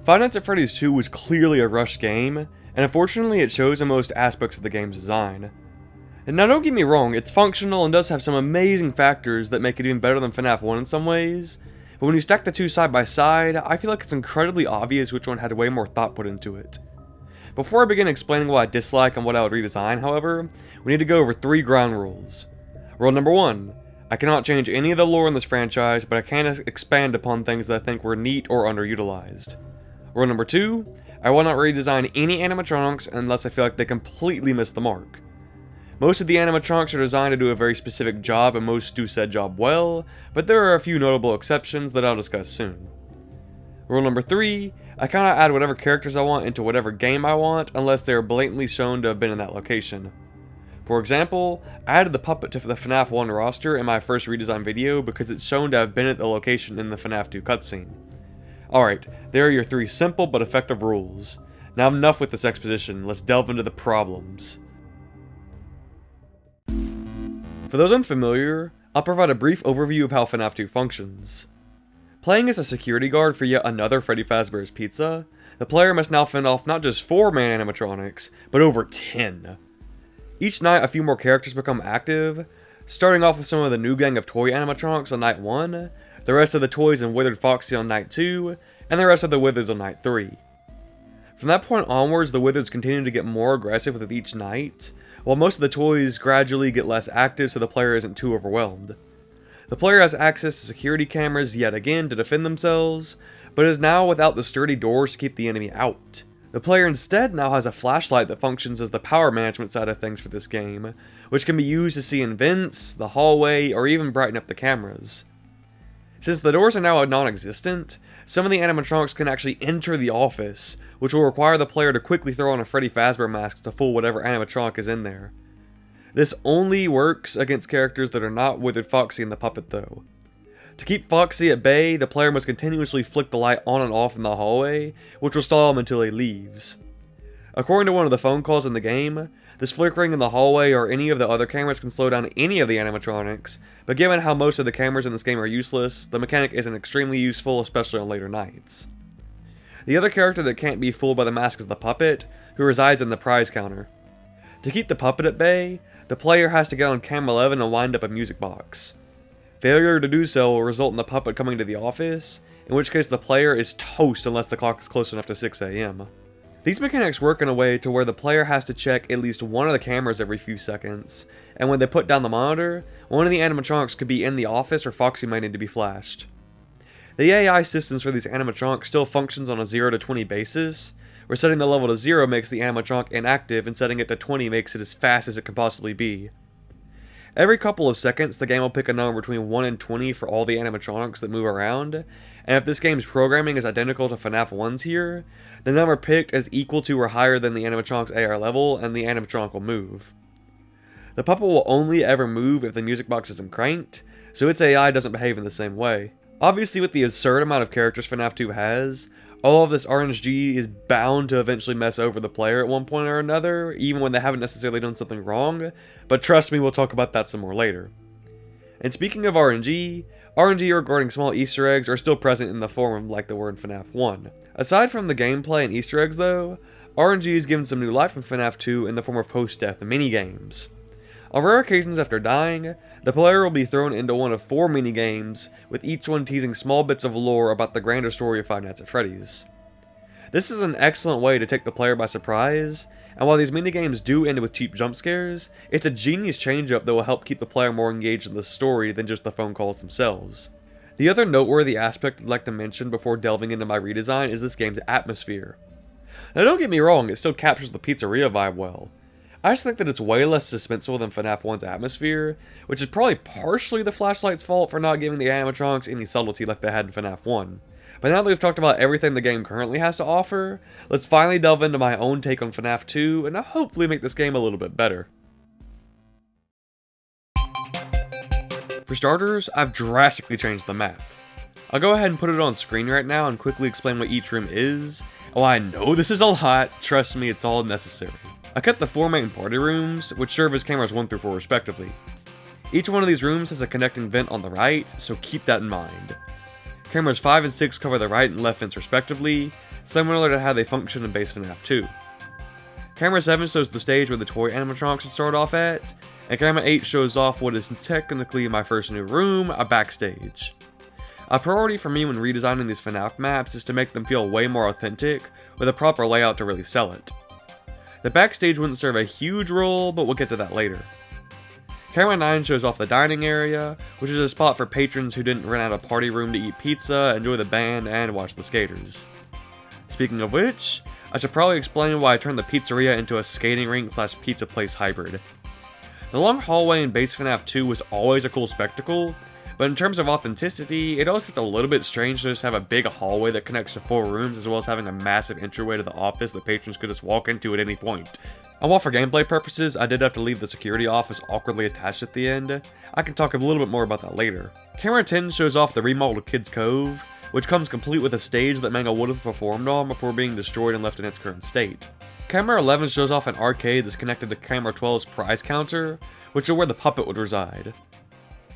Five Nights at Freddy's 2 was clearly a rushed game, and unfortunately it shows in most aspects of the game's design. And now don't get me wrong, it's functional and does have some amazing factors that make it even better than FNAF 1 in some ways, but when you stack the two side by side, I feel like it's incredibly obvious which one had way more thought put into it. Before I begin explaining what I dislike and what I would redesign, however, we need to go over 3 ground rules. Rule number 1, I cannot change any of the lore in this franchise, but I can expand upon things that I think were neat or underutilized. Rule number 2, I will not redesign any animatronics unless I feel like they completely missed the mark. Most of the animatronics are designed to do a very specific job and most do said job well, but there are a few notable exceptions that I'll discuss soon. Rule number 3, I cannot add whatever characters I want into whatever game I want unless they are blatantly shown to have been in that location. For example, I added the puppet to the FNAF 1 roster in my first redesign video because it's shown to have been at the location in the FNAF 2 cutscene. Alright, there are your 3 simple but effective rules. Now enough with this exposition, let's delve into the problems. For those unfamiliar, I'll provide a brief overview of how FNAF 2 functions. Playing as a security guard for yet another Freddy Fazbear's Pizza, the player must now fend off not just 4 main animatronics, but over 10. Each night a few more characters become active, starting off with some of the new gang of toy animatronics on night 1, the rest of the toys and Withered Foxy on night 2, and the rest of the Withers on night 3. From that point onwards, the Withers continue to get more aggressive with each night, while most of the toys gradually get less active so the player isn't too overwhelmed. The player has access to security cameras yet again to defend themselves, but is now without the sturdy doors to keep the enemy out. The player instead now has a flashlight that functions as the power management side of things for this game, which can be used to see in vents, the hallway, or even brighten up the cameras. Since the doors are now non-existent, some of the animatronics can actually enter the office, which will require the player to quickly throw on a Freddy Fazbear mask to fool whatever animatronic is in there. This only works against characters that are not Withered Foxy and the puppet though. To keep Foxy at bay, the player must continuously flick the light on and off in the hallway, which will stall him until he leaves. According to one of the phone calls in the game, this flickering in the hallway or any of the other cameras can slow down any of the animatronics, but given how most of the cameras in this game are useless, the mechanic isn't extremely useful, especially on later nights. The other character that can't be fooled by the mask is the puppet, who resides in the prize counter. To keep the puppet at bay, the player has to get on cam 11 and wind up a music box. Failure to do so will result in the puppet coming to the office, in which case the player is toast unless the clock is close enough to 6 AM. These mechanics work in a way to where the player has to check at least one of the cameras every few seconds, and when they put down the monitor, one of the animatronics could be in the office or Foxy might need to be flashed. The AI systems for these animatronics still functions on a 0 to 20 basis, where setting the level to 0 makes the animatronic inactive and setting it to 20 makes it as fast as it can possibly be. Every couple of seconds, the game will pick a number between 1 and 20 for all the animatronics that move around, and if this game's programming is identical to FNAF 1's here, the number picked is equal to or higher than the animatronic's AR level, and the animatronic will move. The puppet will only ever move if the music box isn't cranked, so its AI doesn't behave in the same way. Obviously, with the absurd amount of characters FNAF 2 has, all of this RNG is bound to eventually mess over the player at one point or another, even when they haven't necessarily done something wrong, but trust me, we'll talk about that some more later. And speaking of RNG regarding small Easter eggs are still present in the form of like they were in FNAF 1. Aside from the gameplay and Easter eggs though, RNG is given some new life in FNAF 2 in the form of post-death minigames. On rare occasions after dying, the player will be thrown into one of 4 minigames, with each one teasing small bits of lore about the grander story of Five Nights at Freddy's. This is an excellent way to take the player by surprise, and while these minigames do end with cheap jump scares, it's a genius change-up that will help keep the player more engaged in the story than just the phone calls themselves. The other noteworthy aspect I'd like to mention before delving into my redesign is this game's atmosphere. Now don't get me wrong, it still captures the pizzeria vibe well. I just think that it's way less suspenseful than FNAF 1's atmosphere, which is probably partially the flashlight's fault for not giving the animatronics any subtlety like they had in FNAF 1. But now that we've talked about everything the game currently has to offer, let's finally delve into my own take on FNAF 2 and hopefully make this game a little bit better. For starters, I've drastically changed the map. I'll go ahead and put it on screen right now and quickly explain what each room is. Oh, I know this is a lot, trust me, it's all necessary. I kept the 4 main party rooms, which serve as cameras 1 through 4 respectively. Each one of these rooms has a connecting vent on the right, so keep that in mind. Cameras 5 and 6 cover the right and left vents respectively, similar to how they function in base FNAF 2. Camera 7 shows the stage where the toy animatronics would start off at, and camera 8 shows off what is technically my first new room, a backstage. A priority for me when redesigning these FNAF maps is to make them feel way more authentic, with a proper layout to really sell it. The backstage wouldn't serve a huge role, but we'll get to that later. Camera 9 shows off the dining area, which is a spot for patrons who didn't rent out a party room to eat pizza, enjoy the band, and watch the skaters. Speaking of which, I should probably explain why I turned the pizzeria into a skating rink / pizza place hybrid. The long hallway in base FNAF 2 was always a cool spectacle, but in terms of authenticity, it always gets a little bit strange to just have a big hallway that connects to 4 rooms as well as having a massive entryway to the office that patrons could just walk into at any point. And while for gameplay purposes, I did have to leave the security office awkwardly attached at the end, I can talk a little bit more about that later. Camera 10 shows off the remodeled Kids Cove, which comes complete with a stage that Mango would have performed on before being destroyed and left in its current state. Camera 11 shows off an arcade that's connected to Camera 12's prize counter, which is where the puppet would reside.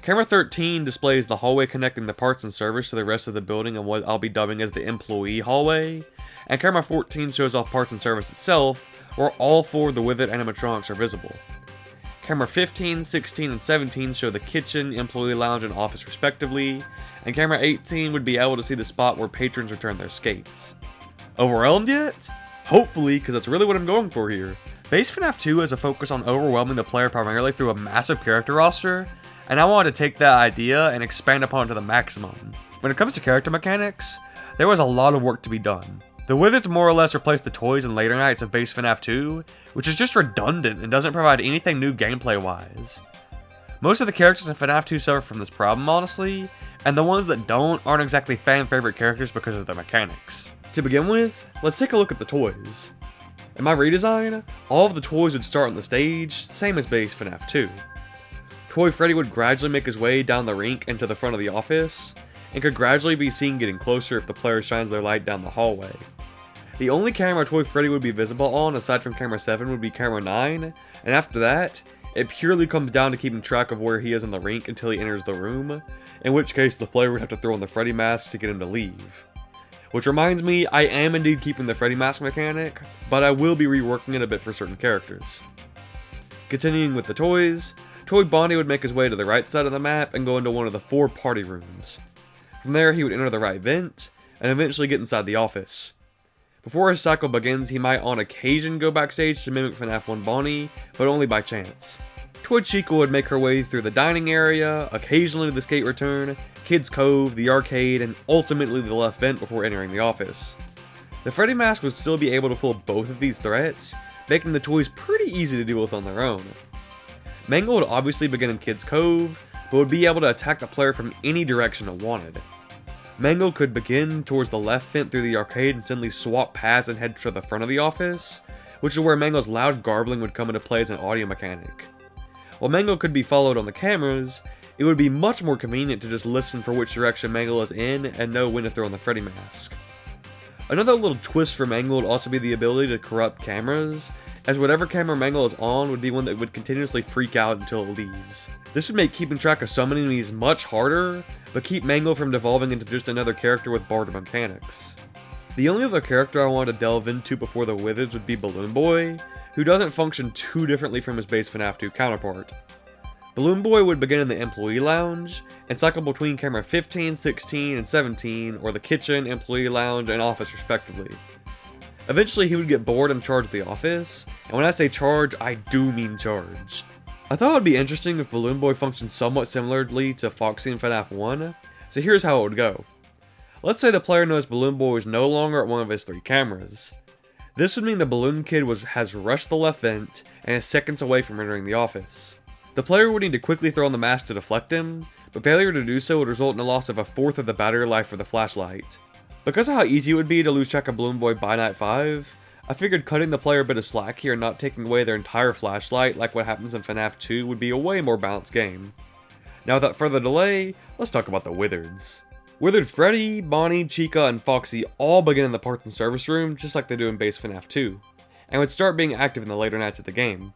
Camera 13 displays the hallway connecting the parts and service to the rest of the building in what I'll be dubbing as the employee hallway, and Camera 14 shows off parts and service itself, where all 4 of the Withered animatronics are visible. Camera 15, 16, and 17 show the kitchen, employee lounge, and office respectively, and Camera 18 would be able to see the spot where patrons return their skates. Overwhelmed yet? Hopefully, because that's really what I'm going for here. Base FNAF 2 has a focus on overwhelming the player primarily through a massive character roster, and I wanted to take that idea and expand upon it to the maximum. When it comes to character mechanics, there was a lot of work to be done. The Wizards more or less replaced the toys and later nights of base FNAF 2, which is just redundant and doesn't provide anything new gameplay-wise. Most of the characters in FNAF 2 suffer from this problem, honestly, and the ones that don't aren't exactly fan-favorite characters because of their mechanics. To begin with, let's take a look at the toys. In my redesign, all of the toys would start on the stage, same as base FNAF 2. Toy Freddy would gradually make his way down the rink into the front of the office, and could gradually be seen getting closer if the player shines their light down the hallway. The only camera Toy Freddy would be visible on, aside from camera 7, would be camera 9, and after that, it purely comes down to keeping track of where he is in the rink until he enters the room, in which case the player would have to throw on the Freddy mask to get him to leave. Which reminds me, I am indeed keeping the Freddy mask mechanic, but I will be reworking it a bit for certain characters. Continuing with the toys, Toy Bonnie would make his way to the right side of the map and go into one of the 4 party rooms. From there, he would enter the right vent, and eventually get inside the office. Before his cycle begins, he might on occasion go backstage to mimic FNAF 1 Bonnie, but only by chance. Toy Chica would make her way through the dining area, occasionally to the skate return, Kids Cove, the arcade, and ultimately the left vent before entering the office. The Freddy mask would still be able to fool both of these threats, making the toys pretty easy to deal with on their own. Mangle would obviously begin in Kids Cove, but would be able to attack the player from any direction it wanted. Mangle could begin towards the left vent through the arcade and suddenly swap past and head to the front of the office, which is where Mangle's loud garbling would come into play as an audio mechanic. While Mangle could be followed on the cameras, it would be much more convenient to just listen for which direction Mangle is in and know when to throw on the Freddy mask. Another little twist for Mangle would also be the ability to corrupt cameras, as whatever camera Mangle is on would be one that would continuously freak out until it leaves. This would make keeping track of summoning enemies much harder, but keep Mangle from devolving into just another character with barter mechanics. The only other character I wanted to delve into before the Withers would be Balloon Boy, who doesn't function too differently from his base FNAF 2 counterpart. Balloon Boy would begin in the employee lounge, and cycle between camera 15, 16, and 17, or the kitchen, employee lounge, and office respectively. Eventually he would get bored and charge the office, and when I say charge, I do mean charge. I thought it would be interesting if Balloon Boy functioned somewhat similarly to Foxy in FNAF 1, so here's how it would go. Let's say the player knows Balloon Boy is no longer at one of his 3 cameras. This would mean the Balloon Kid has rushed the left vent and is seconds away from entering the office. The player would need to quickly throw on the mask to deflect him, but failure to do so would result in a loss of 1/4 of the battery life for the flashlight. Because of how easy it would be to lose track of Balloon Boy by night 5, I figured cutting the player a bit of slack here and not taking away their entire flashlight like what happens in FNAF 2 would be a way more balanced game. Now without further delay, let's talk about the Withereds. Withered Freddy, Bonnie, Chica, and Foxy all begin in the parts and service room just like they do in base FNAF 2, and would start being active in the later nights of the game.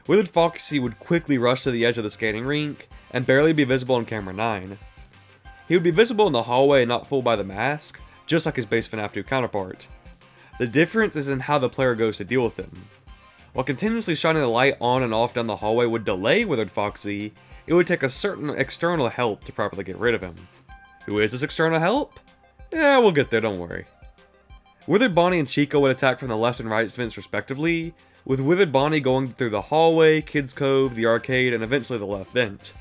Withered Foxy would quickly rush to the edge of the skating rink, and barely be visible on camera 9. He would be visible in the hallway and not fooled by the mask, just like his base FNAF 2 counterpart. The difference is in how the player goes to deal with him. While continuously shining the light on and off down the hallway would delay Withered Foxy, it would take a certain external help to properly get rid of him. Who is this external help? Yeah, we'll get there, don't worry. Withered Bonnie and Chica would attack from the left and right vents respectively, with Withered Bonnie going through the hallway, Kids Cove, the arcade, and eventually the left vent.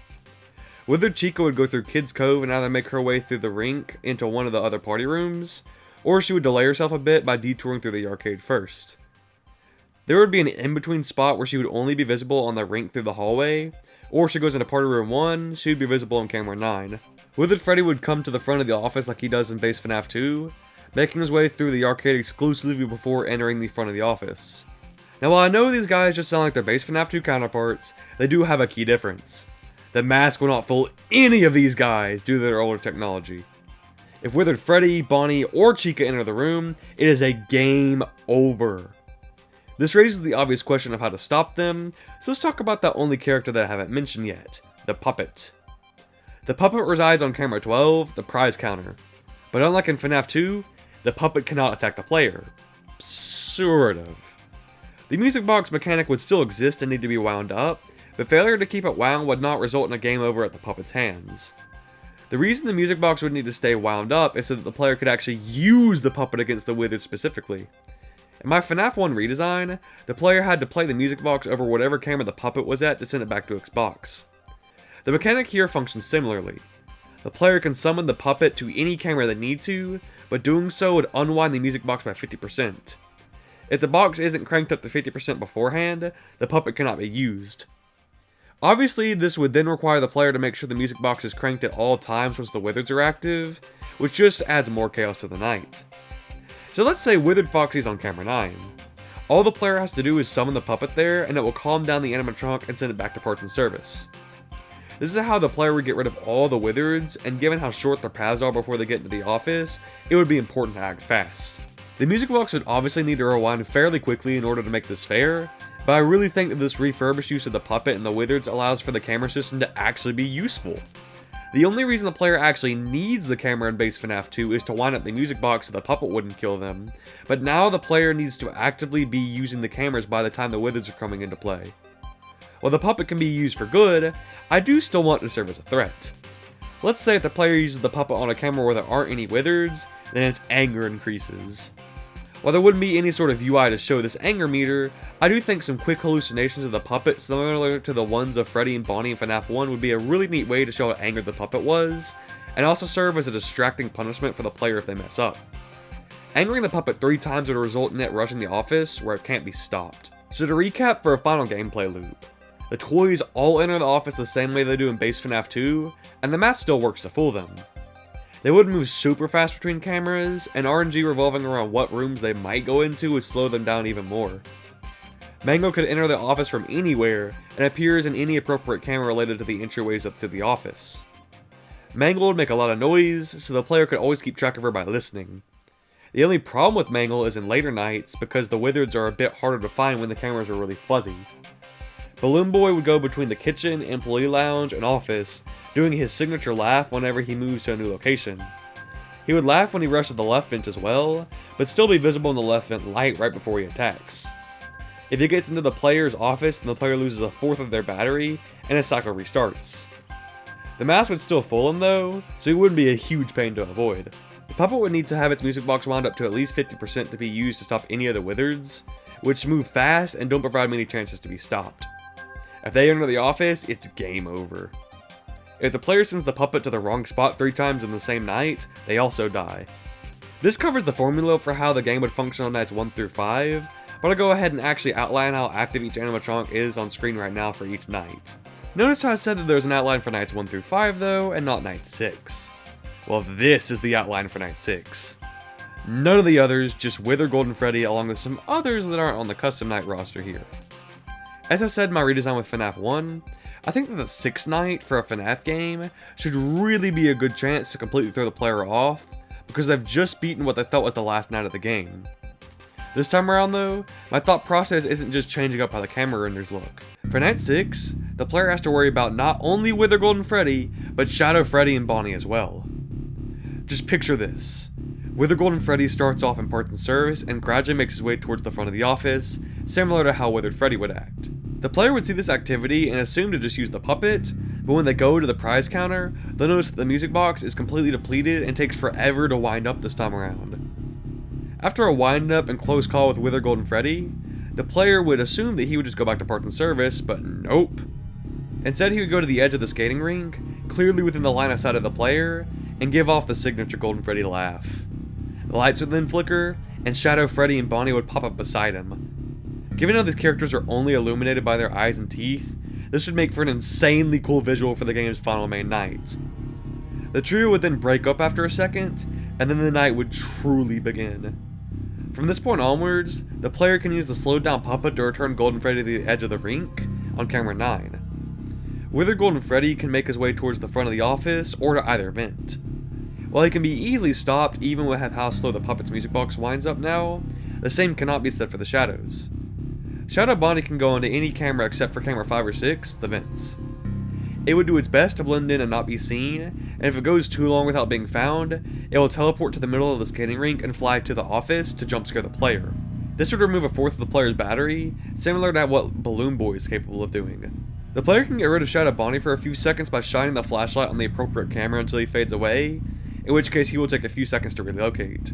Withered Chica would go through Kids Cove and either make her way through the rink into one of the other party rooms, or she would delay herself a bit by detouring through the arcade first. There would be an in-between spot where she would only be visible on the rink through the hallway, or if she goes into Party Room 1, she would be visible on camera 9. Withered Freddy would come to the front of the office like he does in base FNAF 2, making his way through the arcade exclusively before entering the front of the office. Now while I know these guys just sound like their base FNAF 2 counterparts, they do have a key difference. The mask will not fool any of these guys due to their older technology. If Withered Freddy, Bonnie, or Chica enter the room, it is a game over. This raises the obvious question of how to stop them, so let's talk about the only character that I haven't mentioned yet, the puppet. The puppet resides on camera 12, the prize counter, but unlike in FNAF 2, the puppet cannot attack the player. Sort of. The music box mechanic would still exist and need to be wound up, but failure to keep it wound would not result in a game over at the puppet's hands. The reason the music box would need to stay wound up is so that the player could actually use the puppet against the Withered specifically. In my FNAF 1 redesign, the player had to play the music box over whatever camera the puppet was at to send it back to its box. The mechanic here functions similarly. The player can summon the puppet to any camera they need to, but doing so would unwind the music box by 50%. If the box isn't cranked up to 50% beforehand, the puppet cannot be used. Obviously, this would then require the player to make sure the music box is cranked at all times once the Withers are active, which just adds more chaos to the night. So let's say Withered Foxy's on camera 9. All the player has to do is summon the puppet there, and it will calm down the animatronic and send it back to parts and service. This is how the player would get rid of all the Withereds, and given how short their paths are before they get into the office, it would be important to act fast. The music box would obviously need to rewind fairly quickly in order to make this fair, but I really think that this refurbished use of the puppet and the Withereds allows for the camera system to actually be useful. The only reason the player actually needs the camera in base FNAF 2 is to wind up the music box so the puppet wouldn't kill them, but now the player needs to actively be using the cameras by the time the Withereds are coming into play. While the puppet can be used for good, I do still want to serve as a threat. Let's say if the player uses the puppet on a camera where there aren't any Withereds, then its anger increases. While there wouldn't be any sort of UI to show this anger meter, I do think some quick hallucinations of the puppet similar to the ones of Freddy and Bonnie in FNAF 1 would be a really neat way to show how angered the puppet was, and also serve as a distracting punishment for the player if they mess up. Angering the puppet 3 times would result in it rushing the office where it can't be stopped. So to recap for a final gameplay loop, the toys all enter the office the same way they do in base FNAF 2, and the mask still works to fool them. They would move super fast between cameras, and RNG revolving around what rooms they might go into would slow them down even more. Mango could enter the office from anywhere, and appears in any appropriate camera related to the entryways up to the office. Mangle would make a lot of noise, so the player could always keep track of her by listening. The only problem with Mangle is in later nights, because the Withereds are a bit harder to find when the cameras are really fuzzy. Balloon Boy would go between the kitchen, employee lounge, and office, doing his signature laugh whenever he moves to a new location. He would laugh when he rushed to the left vent as well, but still be visible in the left vent light right before he attacks. If he gets into the player's office, then the player loses a fourth of their battery, and his cycle restarts. The mask would still fool him though, so he wouldn't be a huge pain to avoid. The puppet would need to have its music box wound up to at least 50% to be used to stop any of the Withereds, which move fast and don't provide many chances to be stopped. If they enter the office, it's game over. If the player sends the puppet to the wrong spot 3 times in the same night, they also die. This covers the formula for how the game would function on nights 1 through 5, but I'll go ahead and actually outline how active each animatronic is on screen right now for each night. Notice how I said that there's an outline for nights 1 through 5 though, and not night 6. Well, this is the outline for night 6. None of the others, just Wither Golden Freddy along with some others that aren't on the custom night roster here. As I said in my redesign with FNAF 1, I think that the 6th night for a FNAF game should really be a good chance to completely throw the player off, because they've just beaten what they felt was the last night of the game. This time around though, my thought process isn't just changing up how the camera renders look. For night 6, the player has to worry about not only Wither Golden Freddy, but Shadow Freddy and Bonnie as well. Just picture this. Wither Golden Freddy starts off in parts and service and gradually makes his way towards the front of the office, similar to how Withered Freddy would act. The player would see this activity and assume to just use the puppet, but when they go to the prize counter, they'll notice that the music box is completely depleted and takes forever to wind up this time around. After a wind up and close call with Wither Golden Freddy, the player would assume that he would just go back to parts and service, but nope. Instead, he would go to the edge of the skating rink, clearly within the line of sight of the player, and give off the signature Golden Freddy laugh. The lights would then flicker, and Shadow Freddy and Bonnie would pop up beside him. Given how these characters are only illuminated by their eyes and teeth, this would make for an insanely cool visual for the game's final main night. The trio would then break up after a second, and then the night would truly begin. From this point onwards, the player can use the slowed down puppet to return Golden Freddy to the edge of the rink on camera 9. Wither Golden Freddy can make his way towards the front of the office or to either vent. While he can be easily stopped even with how slow the puppet's music box winds up now, the same cannot be said for the shadows. Shadow Bonnie can go onto any camera except for camera 5 or 6, the vents. It would do its best to blend in and not be seen, and if it goes too long without being found, it will teleport to the middle of the skating rink and fly to the office to jump scare the player. This would remove a fourth of the player's battery, similar to what Balloon Boy is capable of doing. The player can get rid of Shadow Bonnie for a few seconds by shining the flashlight on the appropriate camera until he fades away, in which case he will take a few seconds to relocate.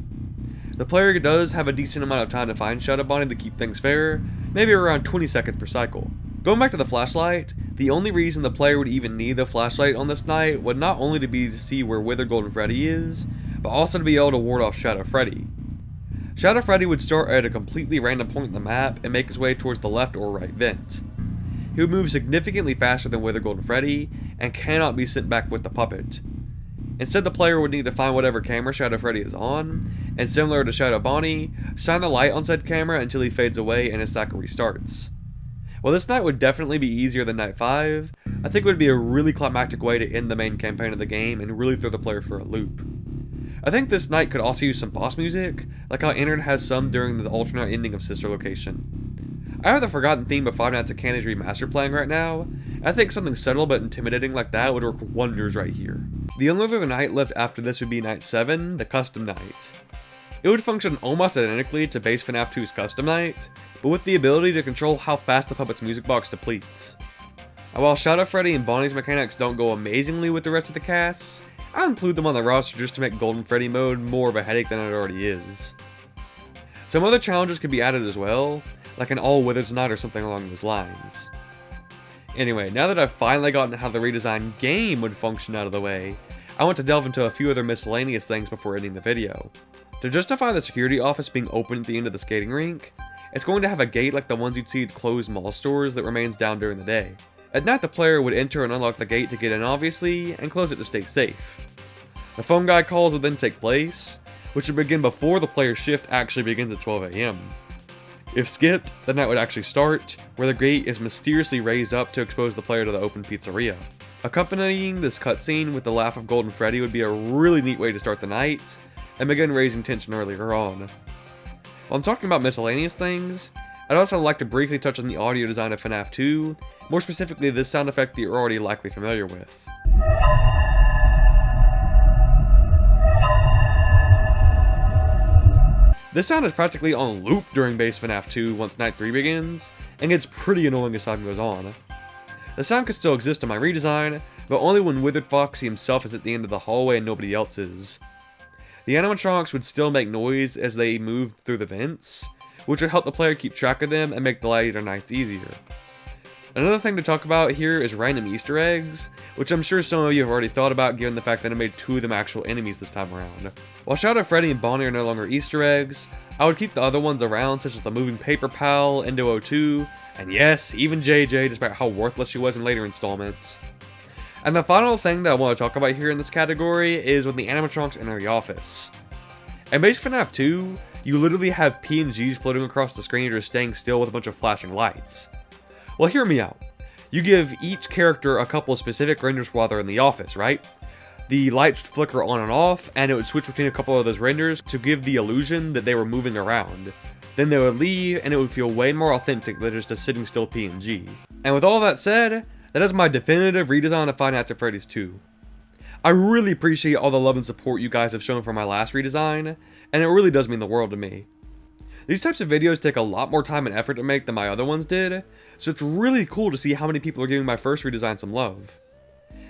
The player does have a decent amount of time to find Shadow Bonnie to keep things fair, maybe around 20 seconds per cycle. Going back to the flashlight, the only reason the player would even need the flashlight on this night would not only to be to see where Wither Golden Freddy is, but also to be able to ward off Shadow Freddy. Shadow Freddy would start at a completely random point in the map and make his way towards the left or right vent. He would move significantly faster than Wither Golden Freddy, and cannot be sent back with the puppet. Instead, the player would need to find whatever camera Shadow Freddy is on, and similar to Shadow Bonnie, shine the light on said camera until he fades away and his cycle restarts. While this night would definitely be easier than Night 5, I think it would be a really climactic way to end the main campaign of the game and really throw the player for a loop. I think this night could also use some boss music, like how Internet has some during the alternate ending of Sister Location. I have the Forgotten theme of Five Nights at Candy's remaster playing right now, and I think something subtle but intimidating like that would work wonders right here. The only other night left after this would be Night 7, the Custom Night. It would function almost identically to base FNAF 2's Custom Night, but with the ability to control how fast the puppet's music box depletes. And while Shadow Freddy and Bonnie's mechanics don't go amazingly with the rest of the casts, I'll include them on the roster just to make Golden Freddy mode more of a headache than it already is. Some other challenges could be added as well, like an All Withers Night or something along those lines. Anyway, now that I've finally gotten how the redesigned game would function out of the way, I want to delve into a few other miscellaneous things before ending the video. To justify the security office being open at the end of the skating rink, it's going to have a gate like the ones you'd see at closed mall stores that remains down during the day. At night, the player would enter and unlock the gate to get in obviously, and close it to stay safe. The phone guy calls would then take place, which would begin before the player's shift actually begins at 12 AM. If skipped, the night would actually start, where the gate is mysteriously raised up to expose the player to the open pizzeria. Accompanying this cutscene with the laugh of Golden Freddy would be a really neat way to start the night, and begin raising tension earlier on. While I'm talking about miscellaneous things, I'd also like to briefly touch on the audio design of FNAF 2, more specifically this sound effect that you're already likely familiar with. This sound is practically on loop during base FNAF 2 once Night 3 begins, and gets pretty annoying as time goes on. The sound could still exist in my redesign, but only when Withered Foxy himself is at the end of the hallway and nobody else is. The animatronics would still make noise as they moved through the vents, which would help the player keep track of them and make the later nights easier. Another thing to talk about here is random Easter eggs, which I'm sure some of you have already thought about given the fact that I made 2 of them actual enemies this time around. While Shadow Freddy and Bonnie are no longer Easter eggs, I would keep the other ones around, such as the moving paper pal, Endo02, and yes, even JJ, despite how worthless she was in later installments. And the final thing that I want to talk about here in this category is when the animatronics enter the office. In base FNAF 2, you literally have PNGs floating across the screen just staying still with a bunch of flashing lights. Well, hear me out. You give each character a couple of specific renders while they're in the office, right? The lights would flicker on and off, and it would switch between a couple of those renders to give the illusion that they were moving around. Then they would leave, and it would feel way more authentic than just a sitting still PNG. And with all that said, that is my definitive redesign of Five Nights at Freddy's 2. I really appreciate all the love and support you guys have shown for my last redesign, and it really does mean the world to me. These types of videos take a lot more time and effort to make than my other ones did, so it's really cool to see how many people are giving my first redesign some love.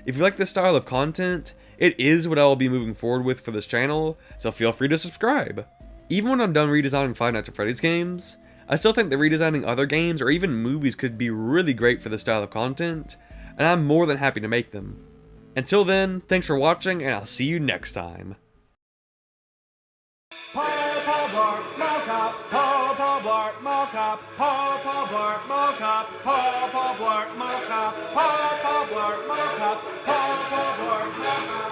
If you like this style of content, it is what I will be moving forward with for this channel, so feel free to subscribe. Even when I'm done redesigning Five Nights at Freddy's games, I still think that redesigning other games or even movies could be really great for this style of content, and I'm more than happy to make them. Until then, thanks for watching, and I'll see you next time. Paw Blart Mockup, Paw Blart Mockup, Paw Blart Mockup, Paw Blart Mockup, Paw Blart Mockup, Paw Blart Mockup.